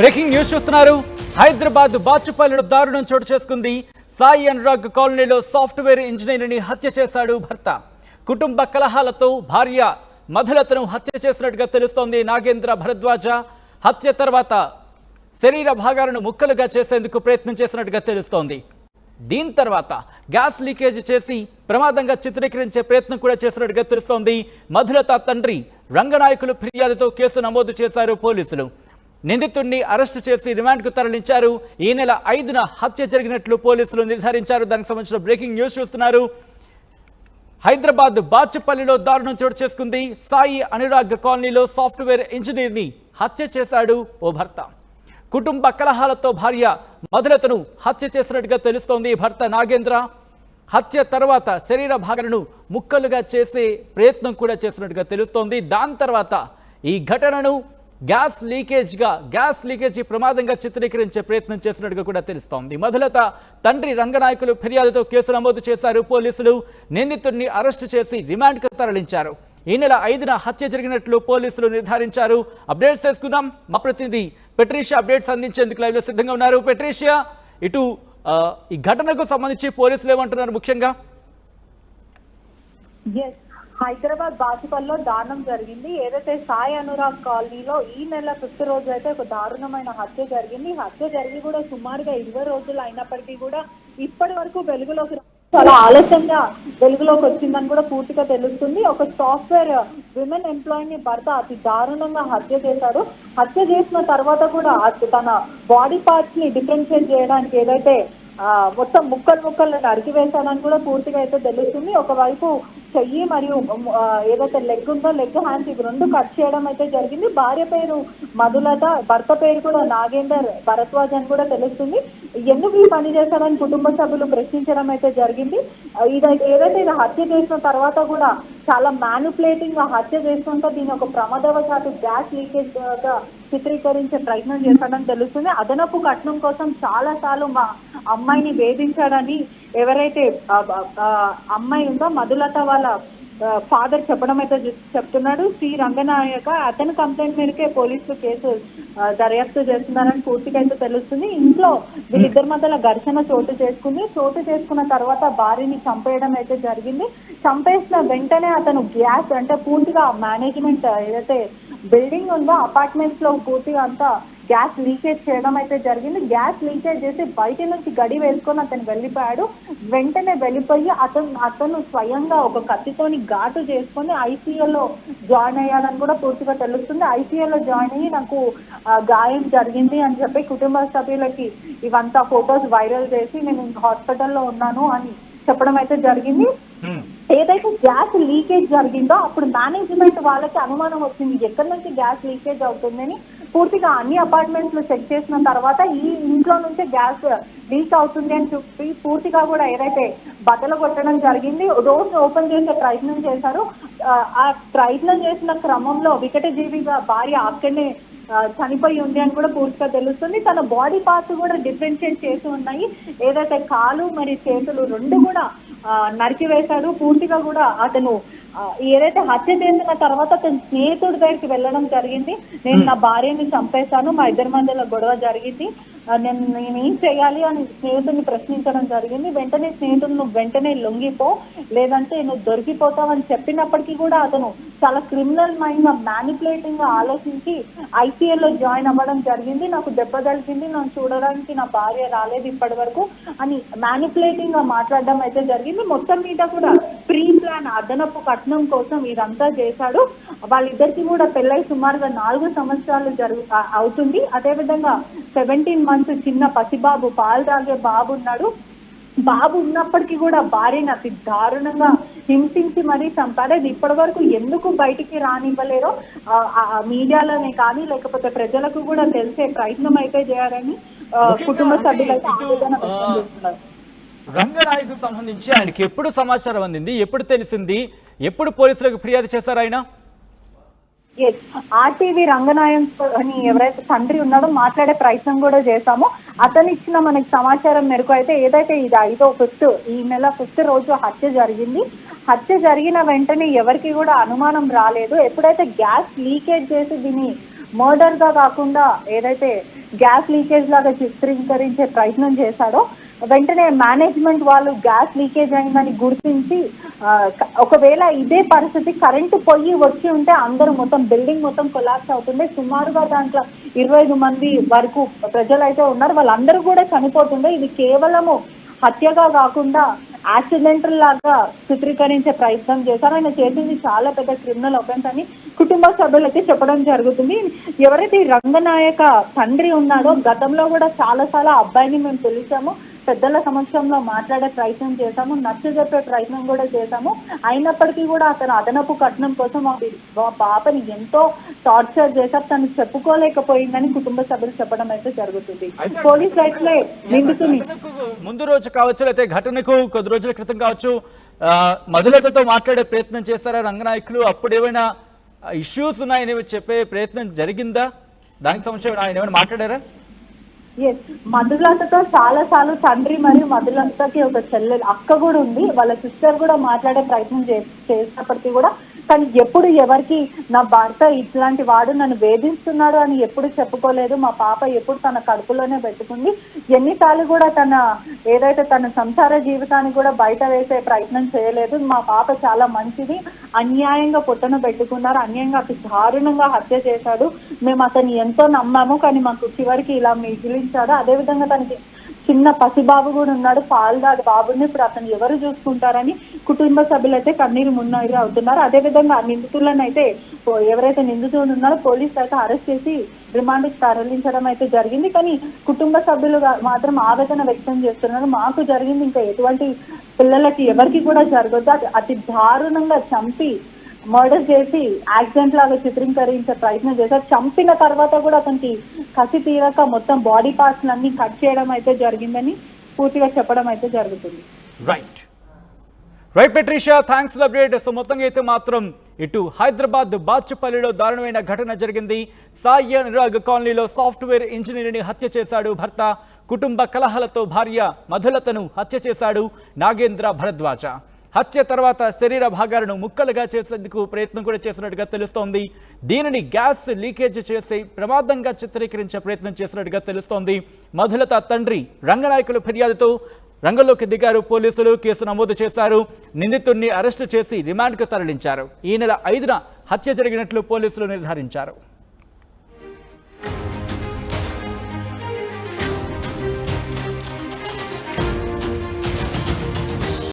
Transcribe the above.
Breaking news చూస్తున్నారు. హైదరాబాద్ బాచుపల్లిలో దారుణం చోటు చేసుకుంది. సాయి అనురాగ్ కాలనీలో సాఫ్ట్వేర్ ఇంజనీర్ని హత్య చేశాడు భర్త. కుటుంబ కలహాలతో భార్య మధులతను హత్య చేసినట్టుగా తెలుస్తోంది. నాగేంద్ర భరద్వాజ హత్య తర్వాత శరీర భాగాలను ముక్కలుగా చేసేందుకు ప్రయత్నం చేసినట్టుగా తెలుస్తోంది. దీని తర్వాత గ్యాస్ లీకేజ్ చేసి ప్రమాదంగా చిత్రీకరించే ప్రయత్నం కూడా చేసినట్టుగా తెలుస్తోంది. మధులత తండ్రి రంగనాయకులు ఫిర్యాదుతో కేసు నమోదు చేశారు పోలీసులు. నిందితుడిని అరెస్టు చేసి రిమాండ్కు తరలించారు. ఈ నెల 5న హత్య జరిగినట్లు పోలీసులు నిర్ధారించారు. దానికి సంబంధించిన బ్రేకింగ్ న్యూస్ చూస్తున్నారు. హైదరాబాద్ బాచుపల్లిలో దారుణం చోటు చేసుకుంది. సాయి అనురాగ్ కాలనీలో సాఫ్ట్వేర్ ఇంజనీర్ని హత్య చేశాడు ఓ భర్త. కుటుంబ కలహాలతో భార్య మధులతను హత్య చేసినట్టుగా తెలుస్తోంది. భర్త నాగేంద్ర హత్య తర్వాత శరీర భాగాలను ముక్కలుగా చేసే ప్రయత్నం కూడా చేసినట్టుగా తెలుస్తోంది. దాని తర్వాత ఈ ఘటనను గ్యాస్ లీకేజీ ప్రమాదంగా చిత్రీకరించే ప్రయత్నం చేసినట్టుగా కూడా తెలుస్తోంది. మధులత తండ్రి రంగనాయకులు ఫిర్యాదుతో కేసు నమోదు చేశారు పోలీసులు. నిందితుడిని అరెస్టు చేసి రిమాండ్కు తరలించారు. ఈ నెల 5న హత్య జరిగినట్లు పోలీసులు నిర్ధారించారు. అప్డేట్స్ చేసుకుందాం. మా ప్రతినిధి పెట్రీషియా అప్డేట్స్ అందించేందుకు లైవ్లో సిద్ధంగా ఉన్నారు. పెట్రీషియా, ఇటు ఈ ఘటనకు సంబంధించి పోలీసులు ఏమంటున్నారు ముఖ్యంగా? హైదరాబాద్ బాచుపల్లిలో దారుణం జరిగింది. ఏదైతే సాయి అనురాగ్ కాలనీలో ఈ నెల 5వ రోజు అయితే ఒక దారుణమైన హత్య జరిగింది. హత్య జరిగి కూడా సుమారుగా 20 రోజులు అయినప్పటికీ కూడా ఇప్పటి వరకు వెలుగులోకి చాలా ఆలస్యంగా వెలుగులోకి వచ్చిందని కూడా పూర్తిగా తెలుస్తుంది. ఒక సాఫ్ట్వేర్ విమెన్ ఎంప్లాయీని భర్త అతి దారుణంగా హత్య చేశారు. హత్య చేసిన తర్వాత కూడా తన బాడీ పార్ట్స్ ని డిఫరెన్షియేట్ చేయడానికి ఏదైతే మొత్తం ముక్కలు నరికివేశాడని కూడా పూర్తిగా అయితే తెలుస్తుంది. ఒకవైపు చెయ్యి మరియు ఏదైతే లెగ్ ఉందో లెగ్ హ్యాండ్స్ ఇవి 2 కట్ చేయడం అయితే జరిగింది. భార్య పేరు మధులత, భర్త పేరు కూడా నాగేందర్ భరద్వాజ్ అని కూడా తెలుస్తుంది. ఎందుకు ఈ పని చేశారని కుటుంబ సభ్యులు ప్రశ్నించడం అయితే జరిగింది. ఏదైతే ఇది హత్య చేసిన తర్వాత కూడా చాలా మ్యానిపులేటింగ్ గా హత్య చేస్తుంటే దీని ఒక ప్రమాదవశాత్తు గ్యాస్ లీకేజ్ గా చిత్రీకరించే ప్రయత్నం చేశాడని తెలుస్తుంది. అదనపు కట్నం కోసం చాలా సార్లు మా అమ్మాయిని వేధించాడని ఎవరైతే అమ్మాయి ఉందో మధులత వాళ్ళ ఫాదర్ చెప్పడం అయితే చెప్తున్నాడు. శ్రీ రంగనాయక అతని కంప్లైంట్ మేరకే పోలీసులు కేసు దర్యాప్తు చేస్తున్నారని పూర్తిగా అయితే తెలుస్తుంది. ఇంట్లో వీళ్ళిద్దరి మధ్యలో ఘర్షణ చోటు చేసుకున్న తర్వాత భార్యని చంపేయడం అయితే జరిగింది. చంపేసిన వెంటనే అతను గ్యాస్ అంటే పూర్తిగా మేనేజ్మెంట్ ఏదైతే బిల్డింగ్ ఉందో అపార్ట్మెంట్స్ లో పూర్తిగా అంతా గ్యాస్ లీకేజ్ చేయడం అయితే జరిగింది. గ్యాస్ లీకేజ్ చేసి బయట నుంచి గడి వేసుకొని అతను వెళ్ళిపోయాడు. వెంటనే వెళ్ళిపోయి అతను స్వయంగా ఒక కత్తితోని ఘాటు చేసుకొని ఐసీయూలో జాయిన్ అయ్యాలని కూడా పూర్తిగా తెలుస్తుంది. ఐసీయూలో జాయిన్ అయ్యి నాకు గాయం జరిగింది అని చెప్పి కుటుంబ సభ్యులకి ఇవంతా ఫొటోస్ వైరల్ చేసి నేను హాస్పిటల్లో ఉన్నాను అని చెప్పడం అయితే జరిగింది. ఏదైతే గ్యాస్ లీకేజ్ జరిగిందో అప్పుడు మేనేజ్మెంట్ వాళ్ళకి అనుమానం వచ్చింది ఎక్కడి నుంచి గ్యాస్ లీకేజ్ అవుతుందని. పూర్తిగా అన్ని అపార్ట్మెంట్స్ లో చెక్ చేసిన తర్వాత ఈ ఇంట్లో నుంచే గ్యాస్ లీక్ అవుతుంది అని చెప్పి పూర్తిగా కూడా ఏదైతే బద్దలు కొట్టడం జరిగింది. డోర్స్ ఓపెన్ చేసే ప్రయత్నం చేశారు. ఆ ప్రయత్నం చేసిన క్రమంలో వికటజీవిగా భార్య అక్కడనే చనిపోయి ఉంది అని కూడా పూర్తిగా తెలుస్తుంది. తన బాడీ పార్ట్స్ కూడా డిఫరెన్షియేట్ చేసి ఉన్నాయి. ఏదైతే కాలు మరి చేతులు 2 కూడా నరికివేశాడు. పూర్తిగా కూడా అతను ఏదైతే హత్య చేసిన తర్వాత అతని స్నేహితుడి దగ్గరికి వెళ్ళడం జరిగింది. నేను నా భార్యని చంపేశాను, మా ఇద్దరి మధ్యలో గొడవ జరిగింది, నేనేం చేయాలి అని స్నేహితుడిని ప్రశ్నించడం జరిగింది. వెంటనే స్నేహితుడు నువ్వు వెంటనే లొంగిపో లేదంటే నువ్వు దొరికిపోతావని చెప్పినప్పటికీ కూడా అతను చాలా క్రిమినల్ మైండ్ గా మ్యానిపులేటింగ్ గా ఆలోచించి ఐసీయూలో జాయిన్ అవ్వడం జరిగింది. నాకు దెబ్బ తగిలింది, నన్ను చూడడానికి నా భార్య రాలేదు ఇప్పటి వరకు అని మ్యానిపులేటింగ్ గా మాట్లాడడం అయితే జరిగింది. మొత్తం మీద కూడా ప్రీ ప్లాన్ అదనపు కట్నం కోసం ఇదంతా చేశాడు. వాళ్ళిద్దరికి కూడా పెళ్ళై సుమారుగా 4 సంవత్సరాలు అవుతుంది. అదేవిధంగా 17 మంత్స్ చిన్న పసిబాబు పాలు తాగే బాబు ఉన్నాడు. బాబు ఉన్నప్పటికీ కూడా భార్యను అతి దారుణంగా హింసించి మరీ చంపాడు. అది ఇప్పటి వరకు ఎందుకు బయటికి రానివ్వలేరో మీడియాలోనే కానీ లేకపోతే ప్రజలకు కూడా తెలిసే ప్రయత్నం అయితే చేయాలని కుటుంబ సభ్యులు అయితే ఆవేదన వ్యక్తం చేస్తున్నారు. రంగనాయకు సంబంధించి ఆయనకి ఎప్పుడు సమాచారం అందింది, ఎప్పుడు తెలిసింది, ఎప్పుడు పోలీసులకు ఫిర్యాదు చేశారు ఆయన? ఆర్టీవీ రంగనాయక్ అని ఎవరైతే తండ్రి ఉన్నాడో మాట్లాడే ప్రయత్నం కూడా చేశామో అతను ఇచ్చిన మనకి సమాచారం మేరకు అయితే ఏదైతే ఇది 5వ ఈ నెల 5వ రోజు హత్య జరిగింది. హత్య జరిగిన వెంటనే ఎవరికి కూడా అనుమానం రాలేదు. ఎప్పుడైతే గ్యాస్ లీకేజ్ చేసి దీన్ని మర్డర్ గా కాకుండా ఏదైతే గ్యాస్ లీకేజ్ లాగా చిత్రీకరించే ప్రయత్నం చేశాడో వెంటనే మేనేజ్మెంట్ వాళ్ళు గ్యాస్ లీకేజ్ అయిందని గుర్తించి ఒకవేళ ఇదే పరిస్థితి కరెంటు పొయ్యి వచ్చి ఉంటే అందరూ మొత్తం బిల్డింగ్ మొత్తం కొలాప్స్ అవుతుంది. సుమారుగా దాంట్లో 25 మంది వరకు ప్రజలు అయితే ఉన్నారు. వాళ్ళందరూ కూడా చనిపోతుండే. ఇది కేవలము హత్యగా కాకుండా యాక్సిడెంటల్ లాగా చిత్రీకరించే ప్రయత్నం చేశారు. ఆయన చేసింది చాలా పెద్ద క్రిమినల్ ఒఫెన్స్ అని కుటుంబ సభ్యులు అయితే చెప్పడం జరుగుతుంది. ఎవరైతే ఈ రంగనాయక తండ్రి ఉన్నాడో గతంలో కూడా చాలా అబ్బాయిని మేము పిలిచాము, పెద్దల సమక్షంలో మాట్లాడే ప్రయత్నం చేశాము, నచ్చజెప్పే ప్రయత్నం కూడా చేశాము. అయినప్పటికీ కూడా అతను అదనపు కట్నం కోసం ఆ పాపని ఎంతో టార్చర్ చేశారు. తను చెప్పుకోలేకపోయిందని కుటుంబ సభ్యులు చెప్పడం అయితే జరుగుతుంది. పోలీస్ రైట్స్ లో నిందితుని ముందు రోజు కావచ్చు, అయితే ఘటనకు కొద్ది రోజుల క్రితం కావచ్చు, మధులతతో మాట్లాడే ప్రయత్నం చేశారా రంగనాయకులు? అప్పుడు ఏమైనా ఇష్యూస్ ఉన్నాయని చెప్పే ప్రయత్నం జరిగిందా? దానికి సంబంధించి ఆయన ఏమైనా మాట్లాడారా? మధులతతో చాలాసార్లు తండ్రి మరియు మధులతకి ఒక చెల్లెలు అక్క కూడా ఉంది, వాళ్ళ సిస్టర్ కూడా మాట్లాడే ప్రయత్నం చేసినప్పటికీ కూడా కానీ ఎప్పుడు ఎవరికి నా భర్త ఇట్లాంటి వాడు నన్ను వేధిస్తున్నాడు అని ఎప్పుడు చెప్పుకోలేదు. మా పాప ఎప్పుడు తన కడుపులోనే పెట్టుకుంది. ఎన్నిసార్లు కూడా ఏదైతే తన సంసార జీవితాన్ని కూడా బయట వేసే ప్రయత్నం చేయలేదు. మా పాప చాలా మంచిది, అన్యాయంగా పొట్టను పెట్టుకున్నారు, అన్యాయంగా అతి దారుణంగా హత్య చేశాడు. మేము అతన్ని ఎంతో నమ్మాము, కానీ మాకు చివరికి ఇలా మిగిలించాడు. అదేవిధంగా తనకి చిన్న పసిబాబు కూడా ఉన్నాడు, పాల్దాడి బాబుని ఇప్పుడు అతను ఎవరు చూసుకుంటారని కుటుంబ సభ్యులు అయితే కన్నీరు మున్నీరు అవుతున్నారు. అదేవిధంగా నిందితులను అయితే ఎవరైతే నిందితులు ఉన్నారో పోలీసులు అయితే అరెస్ట్ చేసి రిమాండ్కి తరలించడం అయితే జరిగింది. కానీ కుటుంబ సభ్యులు మాత్రం ఆవేదన వ్యక్తం చేస్తున్నారు. మాకు జరిగింది ఇంకా ఎటువంటి పిల్లలకి ఎవరికి కూడా జరగదు. అతి దారుణంగా చంపి మర్డర్ చేసి యాక్సిడెంట్ లాగా చిత్రీకరించే ప్రయత్నం చేశారు. చంపిన తర్వాత కూడా అతనికి కసి తీరక మొత్తం బాడీ పార్ట్స్ అన్ని కట్ చేయడం అయితే జరిగిందని పూర్తిగా చెప్పడం అయితే జరుగుతుంది. Right Patricia, thanks for the update. So మొత్తంగా అయితే మాత్రం ఇటు హైదరాబాద్ బాచుపల్లిలో దారుణమైన ఘటన జరిగింది. సాయి అనురాగ్ కాలనీలో సాఫ్ట్వేర్ ఇంజనీర్ని హత్య చేశాడు భర్త. కుటుంబ కలహాలతో భార్య మధులతను హత్య చేశాడు నాగేంద్ర భరద్వాజ. హత్య తర్వాత శరీర భాగాలను ముక్కలుగా చేసేందుకు ప్రయత్నం కూడా చేసినట్టుగా తెలుస్తోంది. దీనిని గ్యాస్ లీకేజ్ చేసి ప్రమాదంగా చిత్రీకరించే ప్రయత్నం చేసినట్టుగా తెలుస్తోంది. మధులత తండ్రి రంగనాయకులు ఫిర్యాదుతో రంగంలోకి దిగారు పోలీసులు. కేసు నమోదు చేశారు. నిందితుడిని అరెస్టు చేసి రిమాండ్కు తరలించారు. ఈ నెల 5న హత్య జరిగినట్లు పోలీసులు నిర్ధారించారు.